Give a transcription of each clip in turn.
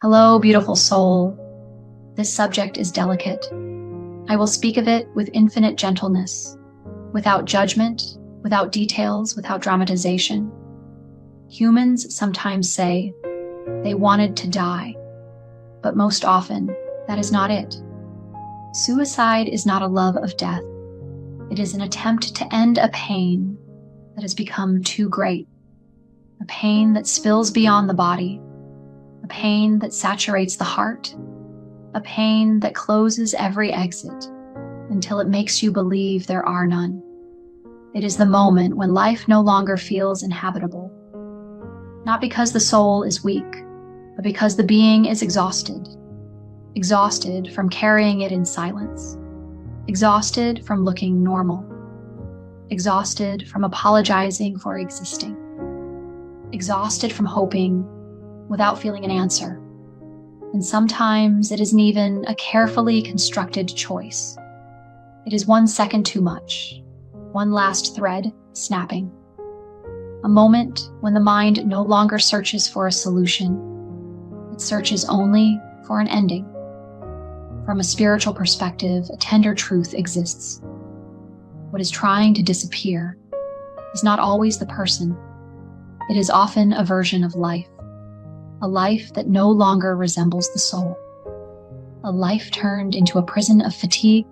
Hello, beautiful soul. This subject is delicate. I will speak of it with infinite gentleness, without judgment, without details, without dramatization. Humans sometimes say they wanted to die, but most often that is not it. Suicide is not a love of death. It is an attempt to end a pain that has become too great, a pain that spills beyond the body, a pain that saturates the heart, a pain that closes every exit until it makes you believe there are none. It is the moment when life no longer feels inhabitable, not because the soul is weak, but because the being is exhausted from carrying it in silence, exhausted from looking normal, exhausted from apologizing for existing, exhausted from hoping without feeling an answer. And sometimes it isn't even a carefully constructed choice. It is 1 second too much, one last thread snapping. A moment when the mind no longer searches for a solution. It searches only for an ending. From a spiritual perspective, a tender truth exists. What is trying to disappear is not always the person. It is often a version of life. A life that no longer resembles the soul. A life turned into a prison of fatigue,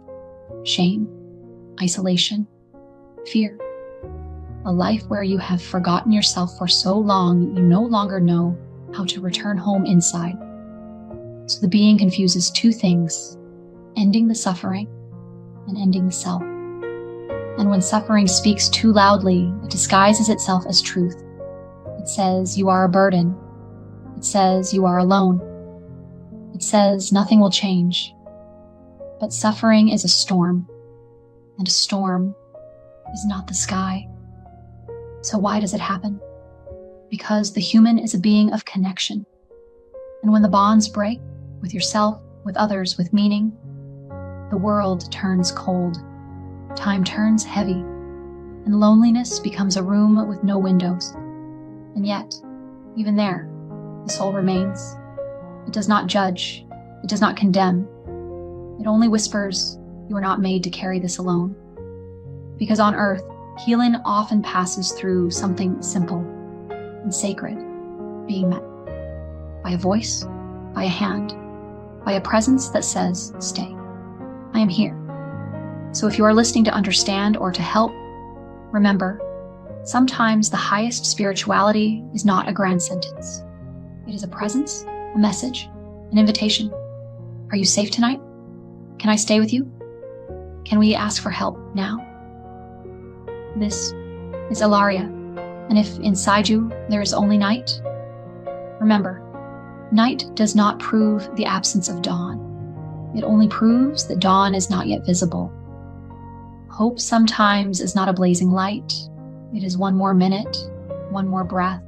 shame, isolation, fear. A life where you have forgotten yourself for so long you no longer know how to return home inside. So the being confuses two things, ending the suffering and ending the self. And when suffering speaks too loudly, it disguises itself as truth. It says you are a burden. It says you are alone. It says nothing will change. But suffering is a storm, and a storm is not the sky. So why does it happen? Because the human is a being of connection. And when the bonds break, with yourself, with others, with meaning, the world turns cold, time turns heavy, and loneliness becomes a room with no windows. And yet, even there, the soul remains. It does not judge. It does not condemn. It only whispers, you are not made to carry this alone. Because on earth, healing often passes through something simple and sacred being met. By a voice, by a hand, by a presence that says, stay. I am here. So if you are listening to understand or to help, remember, sometimes the highest spirituality is not a grand sentence. It is a presence, a message, an invitation. Are you safe tonight? Can I stay with you? Can we ask for help now? This is Elaria, and if inside you there is only night, remember, night does not prove the absence of dawn. It only proves that dawn is not yet visible. Hope sometimes is not a blazing light. It is one more minute, one more breath,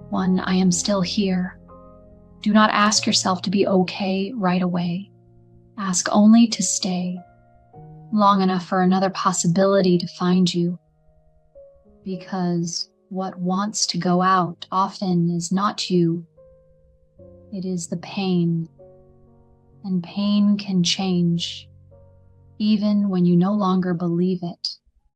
one I am still here. Do not ask yourself to be okay right away. Ask only to stay long enough for another possibility to find you. Because what wants to go out often is not you. It is the pain. And pain can change, even when you no longer believe it.